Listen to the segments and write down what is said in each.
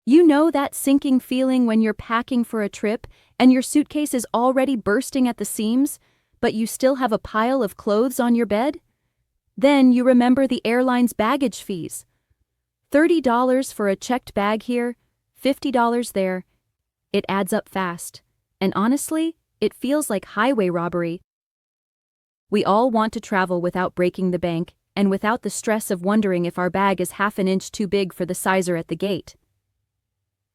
You know that sinking feeling when you're packing for a trip and your suitcase is already bursting at the seams, but you still have a pile of clothes on your bed? Then you remember the airline's baggage fees. $30 for a checked bag here, $50 there. It adds up fast. And honestly, it feels like highway robbery. We all want to travel without breaking the bank and without the stress of wondering if our bag is half an inch too big for the sizer at the gate.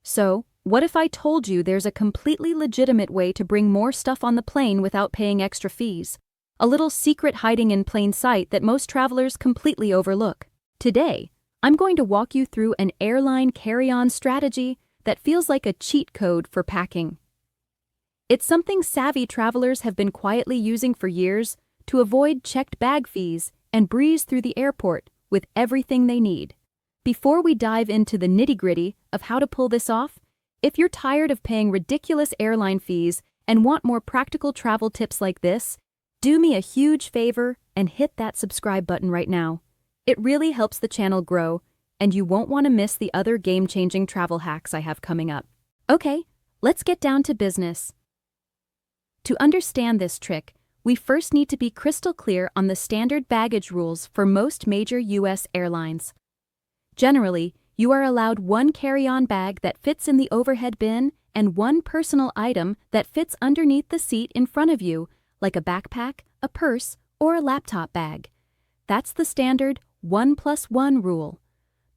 So, what if I told you there's a completely legitimate way to bring more stuff on the plane without paying extra fees? A little secret hiding in plain sight that most travelers completely overlook. Today, I'm going to walk you through an airline carry-on strategy that feels like a cheat code for packing. It's something savvy travelers have been quietly using for years to avoid checked bag fees and breeze through the airport with everything they need. Before we dive into the nitty-gritty of how to pull this off, if you're tired of paying ridiculous airline fees and want more practical travel tips like this, do me a huge favor and hit that subscribe button right now. It really helps the channel grow, and you won't want to miss the other game-changing travel hacks I have coming up. Okay, let's get down to business. To understand this trick, we first need to be crystal clear on the standard baggage rules for most major U.S. airlines. Generally, you are allowed one carry-on bag that fits in the overhead bin and one personal item that fits underneath the seat in front of you, like a backpack, a purse, or a laptop bag. That's the standard 1+1 rule.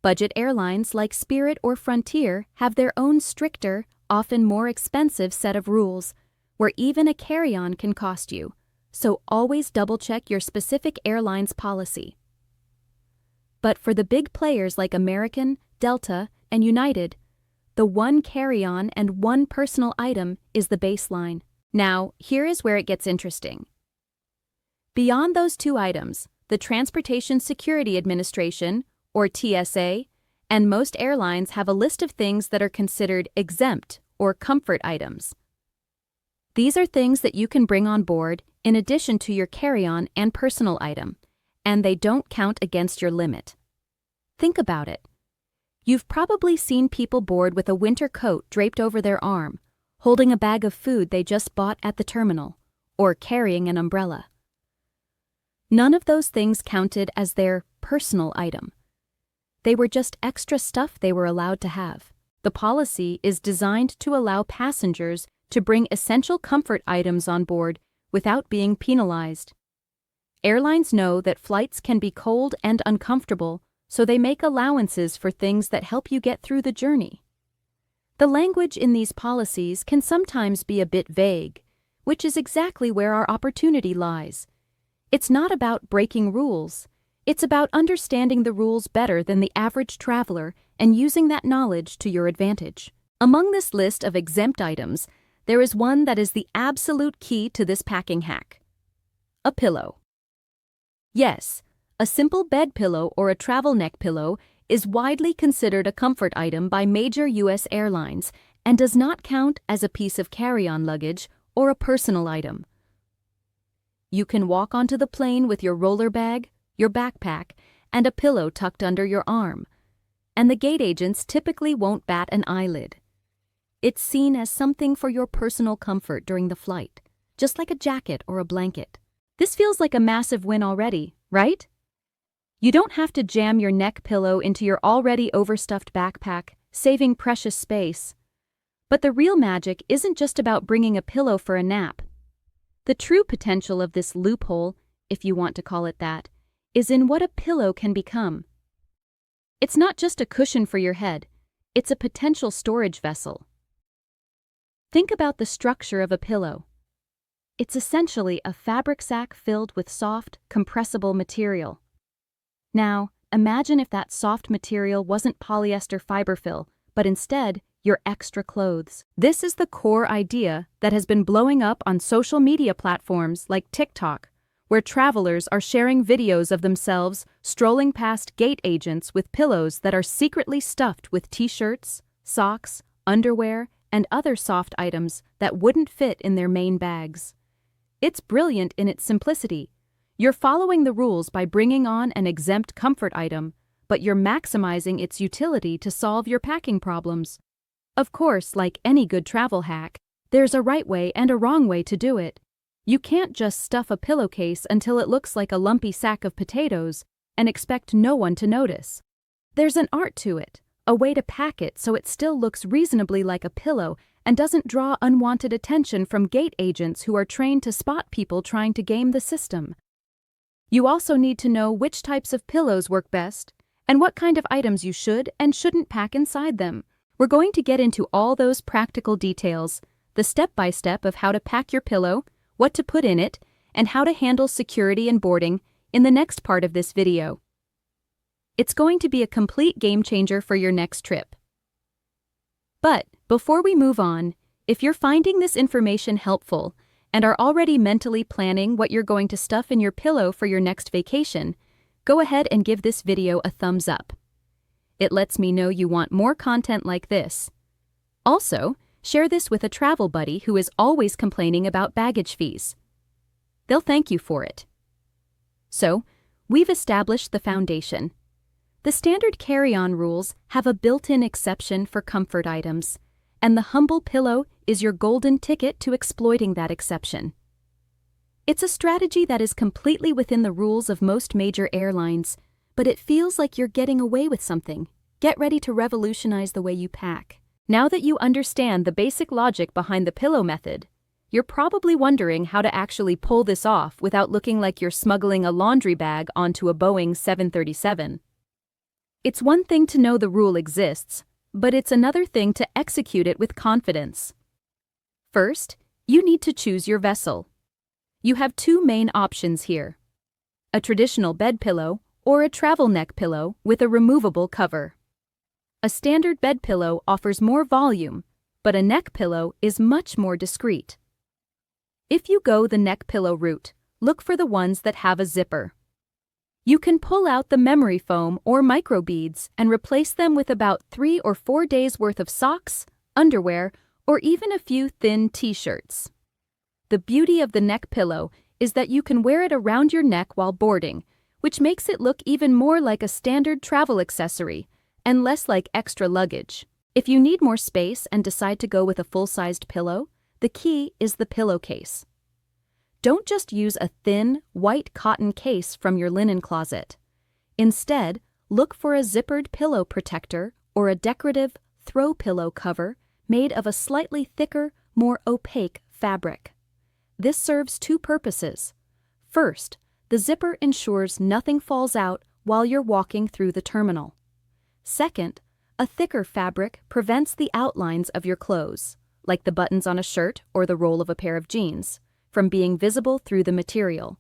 Budget airlines like Spirit or Frontier have their own stricter, often more expensive set of rules, where even a carry-on can cost you, so always double-check your specific airline's policy. But for the big players like American, Delta, and United, the one carry-on and one personal item is the baseline. Now, here is where it gets interesting. Beyond those two items, the Transportation Security Administration, or TSA, and most airlines have a list of things that are considered exempt or comfort items. These are things that you can bring on board in addition to your carry-on and personal item, and they don't count against your limit. Think about it. You've probably seen people board with a winter coat draped over their arm, holding a bag of food they just bought at the terminal, or carrying an umbrella. None of those things counted as their personal item. They were just extra stuff they were allowed to have. The policy is designed to allow passengers to bring essential comfort items on board without being penalized. Airlines know that flights can be cold and uncomfortable, so they make allowances for things that help you get through the journey. The language in these policies can sometimes be a bit vague, which is exactly where our opportunity lies. It's not about breaking rules. It's about understanding the rules better than the average traveler and using that knowledge to your advantage. Among this list of exempt items, there is one that is the absolute key to this packing hack: a pillow. Yes, a simple bed pillow or a travel neck pillow is widely considered a comfort item by major U.S. airlines and does not count as a piece of carry-on luggage or a personal item. You can walk onto the plane with your roller bag, your backpack, and a pillow tucked under your arm, and the gate agents typically won't bat an eyelid. It's seen as something for your personal comfort during the flight, just like a jacket or a blanket. This feels like a massive win already, right? You don't have to jam your neck pillow into your already overstuffed backpack, saving precious space. But the real magic isn't just about bringing a pillow for a nap. The true potential of this loophole, if you want to call it that, is in what a pillow can become. It's not just a cushion for your head, it's a potential storage vessel. Think about the structure of a pillow. It's essentially a fabric sack filled with soft, compressible material. Now, imagine if that soft material wasn't polyester fiberfill, but instead, your extra clothes. This is the core idea that has been blowing up on social media platforms like TikTok, where travelers are sharing videos of themselves strolling past gate agents with pillows that are secretly stuffed with t-shirts, socks, underwear, and other soft items that wouldn't fit in their main bags. It's brilliant in its simplicity. You're following the rules by bringing on an exempt comfort item, but you're maximizing its utility to solve your packing problems. Of course, like any good travel hack, there's a right way and a wrong way to do it. You can't just stuff a pillowcase until it looks like a lumpy sack of potatoes and expect no one to notice. There's an art to it, a way to pack it so it still looks reasonably like a pillow and doesn't draw unwanted attention from gate agents who are trained to spot people trying to game the system. You also need to know which types of pillows work best and what kind of items you should and shouldn't pack inside them. We're going to get into all those practical details, the step-by-step of how to pack your pillow, what to put in it, and how to handle security and boarding in the next part of this video. It's going to be a complete game changer for your next trip. But before we move on, if you're finding this information helpful and are already mentally planning what you're going to stuff in your pillow for your next vacation, go ahead and give this video a thumbs up. It lets me know you want more content like this. Also, share this with a travel buddy who is always complaining about baggage fees. They'll thank you for it. So, we've established the foundation. The standard carry-on rules have a built-in exception for comfort items, and the humble pillow is your golden ticket to exploiting that exception. It's a strategy that is completely within the rules of most major airlines, but it feels like you're getting away with something. Get ready to revolutionize the way you pack. Now that you understand the basic logic behind the pillow method, you're probably wondering how to actually pull this off without looking like you're smuggling a laundry bag onto a Boeing 737. It's one thing to know the rule exists, but it's another thing to execute it with confidence. First, you need to choose your vessel. You have two main options here: a traditional bed pillow or a travel neck pillow with a removable cover. A standard bed pillow offers more volume, but a neck pillow is much more discreet. If you go the neck pillow route, look for the ones that have a zipper. You can pull out the memory foam or microbeads and replace them with about 3 or 4 days' worth of socks, underwear, or even a few thin t-shirts. The beauty of the neck pillow is that you can wear it around your neck while boarding, which makes it look even more like a standard travel accessory and less like extra luggage. If you need more space and decide to go with a full-sized pillow, the key is the pillowcase. Don't just use a thin, white cotton case from your linen closet. Instead, look for a zippered pillow protector or a decorative throw pillow cover made of a slightly thicker, more opaque fabric. This serves two purposes. First, the zipper ensures nothing falls out while you're walking through the terminal. Second, a thicker fabric prevents the outlines of your clothes, like the buttons on a shirt or the roll of a pair of jeans, from being visible through the material.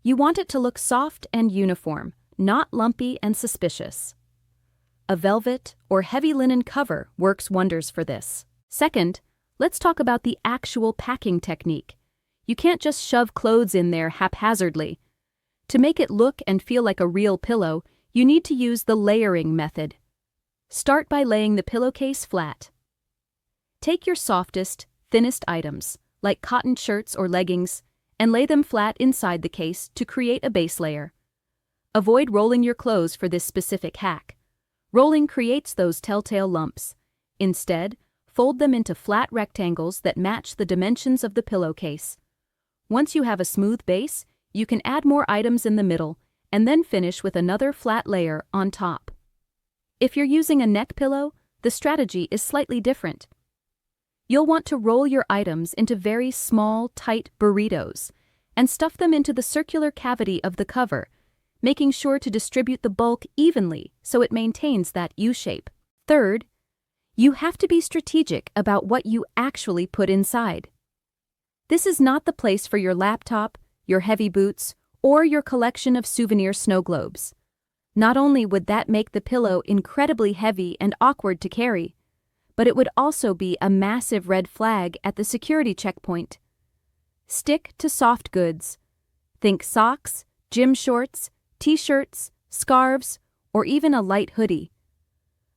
You want it to look soft and uniform, not lumpy and suspicious. A velvet or heavy linen cover works wonders for this. Second, let's talk about the actual packing technique. You can't just shove clothes in there haphazardly. To make it look and feel like a real pillow, you need to use the layering method. Start by laying the pillowcase flat. Take your softest, thinnest items, like cotton shirts or leggings, and lay them flat inside the case to create a base layer. Avoid rolling your clothes for this specific hack. Rolling creates those telltale lumps. Instead, fold them into flat rectangles that match the dimensions of the pillowcase. Once you have a smooth base, you can add more items in the middle and then finish with another flat layer on top. If you're using a neck pillow, the strategy is slightly different. You'll want to roll your items into very small, tight burritos and stuff them into the circular cavity of the cover, making sure to distribute the bulk evenly so it maintains that U-shape. Third, you have to be strategic about what you actually put inside. This is not the place for your laptop, your heavy boots, or your collection of souvenir snow globes. Not only would that make the pillow incredibly heavy and awkward to carry, but it would also be a massive red flag at the security checkpoint. Stick to soft goods. Think socks, gym shorts, t-shirts, scarves, or even a light hoodie.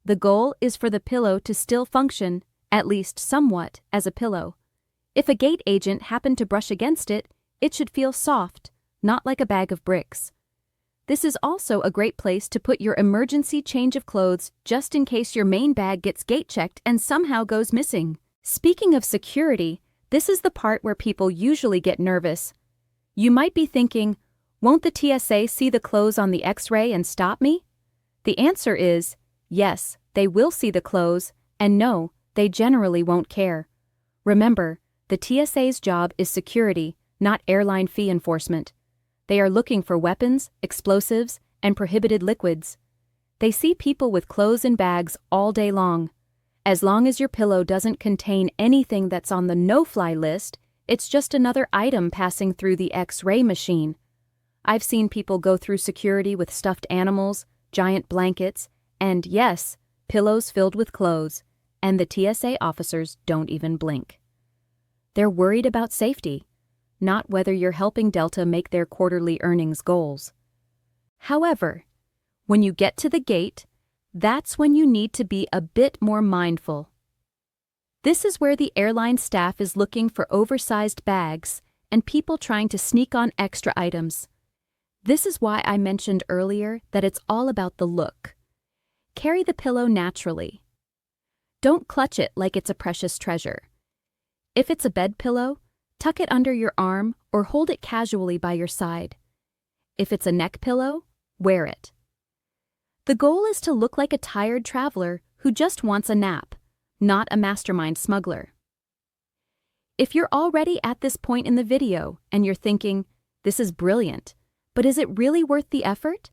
The goal is for the pillow to still function, at least somewhat, as a pillow. If a gate agent happened to brush against it, it should feel soft, not like a bag of bricks. This is also a great place to put your emergency change of clothes just in case your main bag gets gate checked and somehow goes missing. Speaking of security, this is the part where people usually get nervous. You might be thinking, won't the TSA see the clothes on the X-ray and stop me? The answer is, yes, they will see the clothes, and no, they generally won't care. Remember, the TSA's job is security, not airline fee enforcement. They are looking for weapons, explosives, and prohibited liquids. They see people with clothes and bags all day long. As long as your pillow doesn't contain anything that's on the no-fly list, it's just another item passing through the X-ray machine. I've seen people go through security with stuffed animals, giant blankets, and yes, pillows filled with clothes, and the TSA officers don't even blink. They're worried about safety, not whether you're helping Delta make their quarterly earnings goals. However, when you get to the gate, that's when you need to be a bit more mindful. This is where the airline staff is looking for oversized bags and people trying to sneak on extra items. This is why I mentioned earlier that it's all about the look. Carry the pillow naturally. Don't clutch it like it's a precious treasure. If it's a bed pillow, tuck it under your arm or hold it casually by your side. If it's a neck pillow, wear it. The goal is to look like a tired traveler who just wants a nap, not a mastermind smuggler. If you're already at this point in the video and you're thinking, this is brilliant, but is it really worth the effort?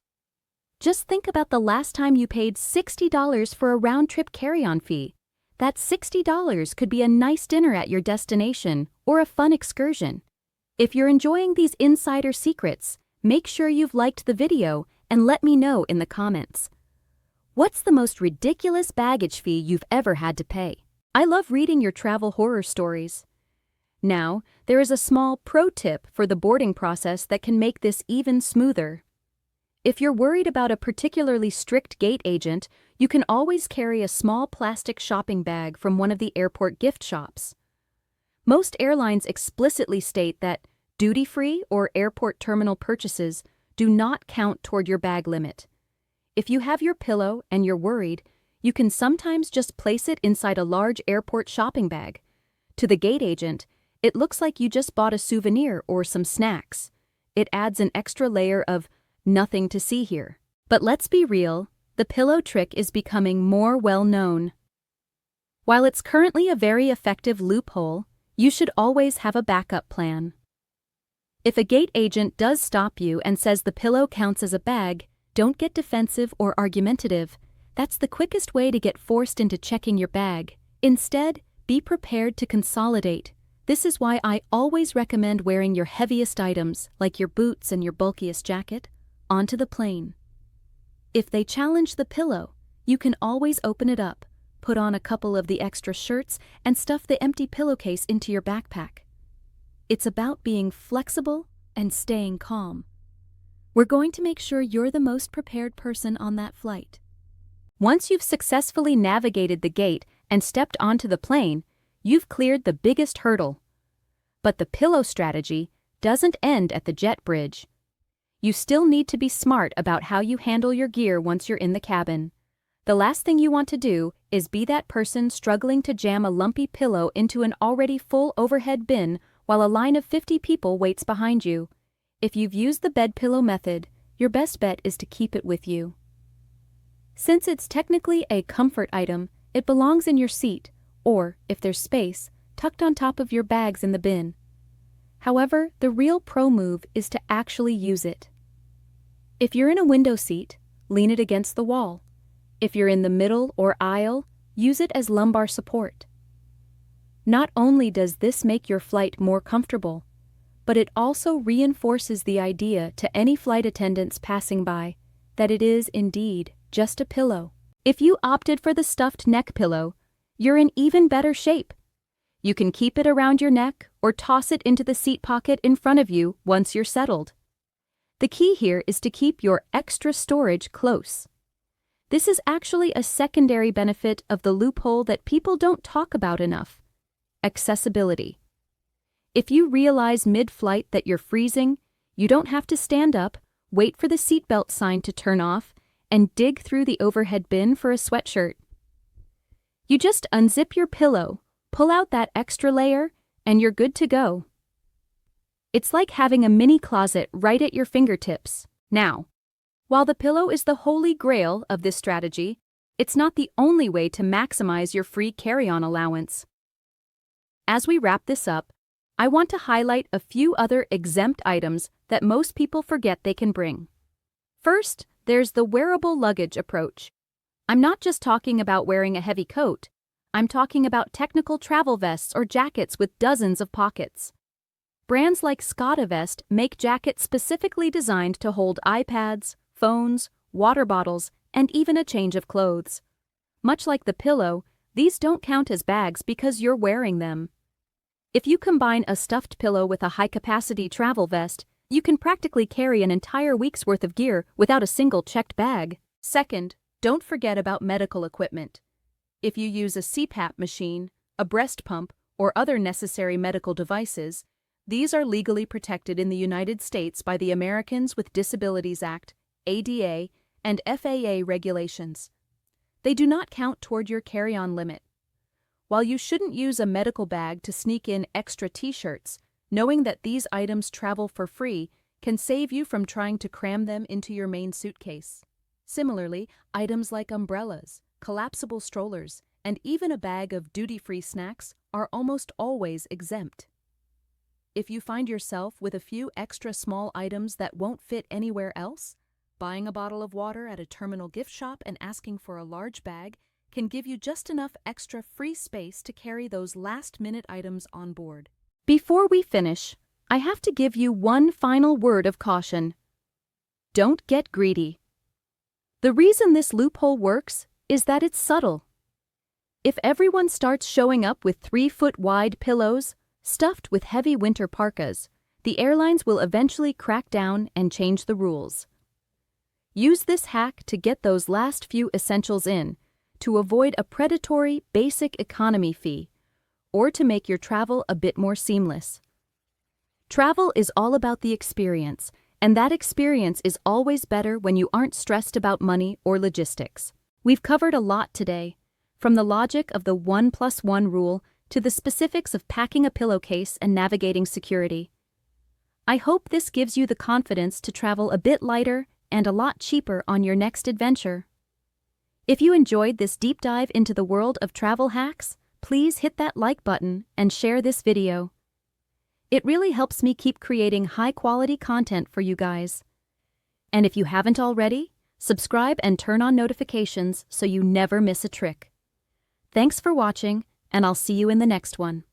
Just think about the last time you paid $60 for a round-trip carry-on fee. That $60 could be a nice dinner at your destination or a fun excursion. If you're enjoying these insider secrets, make sure you've liked the video and let me know in the comments. What's the most ridiculous baggage fee you've ever had to pay? I love reading your travel horror stories. Now, there is a small pro tip for the boarding process that can make this even smoother. If you're worried about a particularly strict gate agent, you can always carry a small plastic shopping bag from one of the airport gift shops. Most airlines explicitly state that duty-free or airport terminal purchases do not count toward your bag limit. If you have your pillow and you're worried, you can sometimes just place it inside a large airport shopping bag. To the gate agent, it looks like you just bought a souvenir or some snacks. It adds an extra layer of nothing to see here. But let's be real, the pillow trick is becoming more well-known. While it's currently a very effective loophole, you should always have a backup plan. If a gate agent does stop you and says the pillow counts as a bag, don't get defensive or argumentative. That's the quickest way to get forced into checking your bag. Instead, be prepared to consolidate. This is why I always recommend wearing your heaviest items, like your boots and your bulkiest jacket, onto the plane. If they challenge the pillow, you can always open it up, put on a couple of the extra shirts, and stuff the empty pillowcase into your backpack. It's about being flexible and staying calm. We're going to make sure you're the most prepared person on that flight. Once you've successfully navigated the gate and stepped onto the plane, you've cleared the biggest hurdle. But the pillow strategy doesn't end at the jet bridge. You still need to be smart about how you handle your gear once you're in the cabin. The last thing you want to do is be that person struggling to jam a lumpy pillow into an already full overhead bin while a line of 50 people waits behind you. If you've used the bed pillow method, your best bet is to keep it with you. Since it's technically a comfort item, it belongs in your seat, or, if there's space, tucked on top of your bags in the bin. However, the real pro move is to actually use it. If you're in a window seat, lean it against the wall. If you're in the middle or aisle, use it as lumbar support. Not only does this make your flight more comfortable, but it also reinforces the idea to any flight attendants passing by that it is indeed just a pillow. If you opted for the stuffed neck pillow, you're in even better shape. You can keep it around your neck or toss it into the seat pocket in front of you once you're settled. The key here is to keep your extra storage close. This is actually a secondary benefit of the loophole that people don't talk about enough: accessibility. If you realize mid-flight that you're freezing, you don't have to stand up, wait for the seatbelt sign to turn off, and dig through the overhead bin for a sweatshirt. You just unzip your pillow, pull out that extra layer, and you're good to go. It's like having a mini closet right at your fingertips. Now, while the pillow is the holy grail of this strategy, it's not the only way to maximize your free carry-on allowance. As we wrap this up, I want to highlight a few other exempt items that most people forget they can bring. First, there's the wearable luggage approach. I'm not just talking about wearing a heavy coat. I'm talking about technical travel vests or jackets with dozens of pockets. Brands like ScottaVest make jackets specifically designed to hold iPads, phones, water bottles, and even a change of clothes. Much like the pillow, these don't count as bags because you're wearing them. If you combine a stuffed pillow with a high-capacity travel vest, you can practically carry an entire week's worth of gear without a single checked bag. Second, don't forget about medical equipment. If you use a CPAP machine, a breast pump, or other necessary medical devices, these are legally protected in the United States by the Americans with Disabilities Act, ADA, and FAA regulations. They do not count toward your carry-on limit. While you shouldn't use a medical bag to sneak in extra t-shirts, knowing that these items travel for free can save you from trying to cram them into your main suitcase. Similarly, items like umbrellas, collapsible strollers, and even a bag of duty-free snacks are almost always exempt. If you find yourself with a few extra small items that won't fit anywhere else, buying a bottle of water at a terminal gift shop and asking for a large bag can give you just enough extra free space to carry those last-minute items on board. Before we finish, I have to give you one final word of caution. Don't get greedy. The reason this loophole works is that it's subtle. If everyone starts showing up with 3-foot-wide pillows, stuffed with heavy winter parkas, the airlines will eventually crack down and change the rules. Use this hack to get those last few essentials in, to avoid a predatory basic economy fee, or to make your travel a bit more seamless. Travel is all about the experience, and that experience is always better when you aren't stressed about money or logistics. We've covered a lot today, from the logic of the 1+1 rule to the specifics of packing a pillowcase and navigating security. I hope this gives you the confidence to travel a bit lighter and a lot cheaper on your next adventure. If you enjoyed this deep dive into the world of travel hacks, please hit that like button and share this video. It really helps me keep creating high-quality content for you guys. And if you haven't already, subscribe and turn on notifications so you never miss a trick. Thanks for watching, and I'll see you in the next one.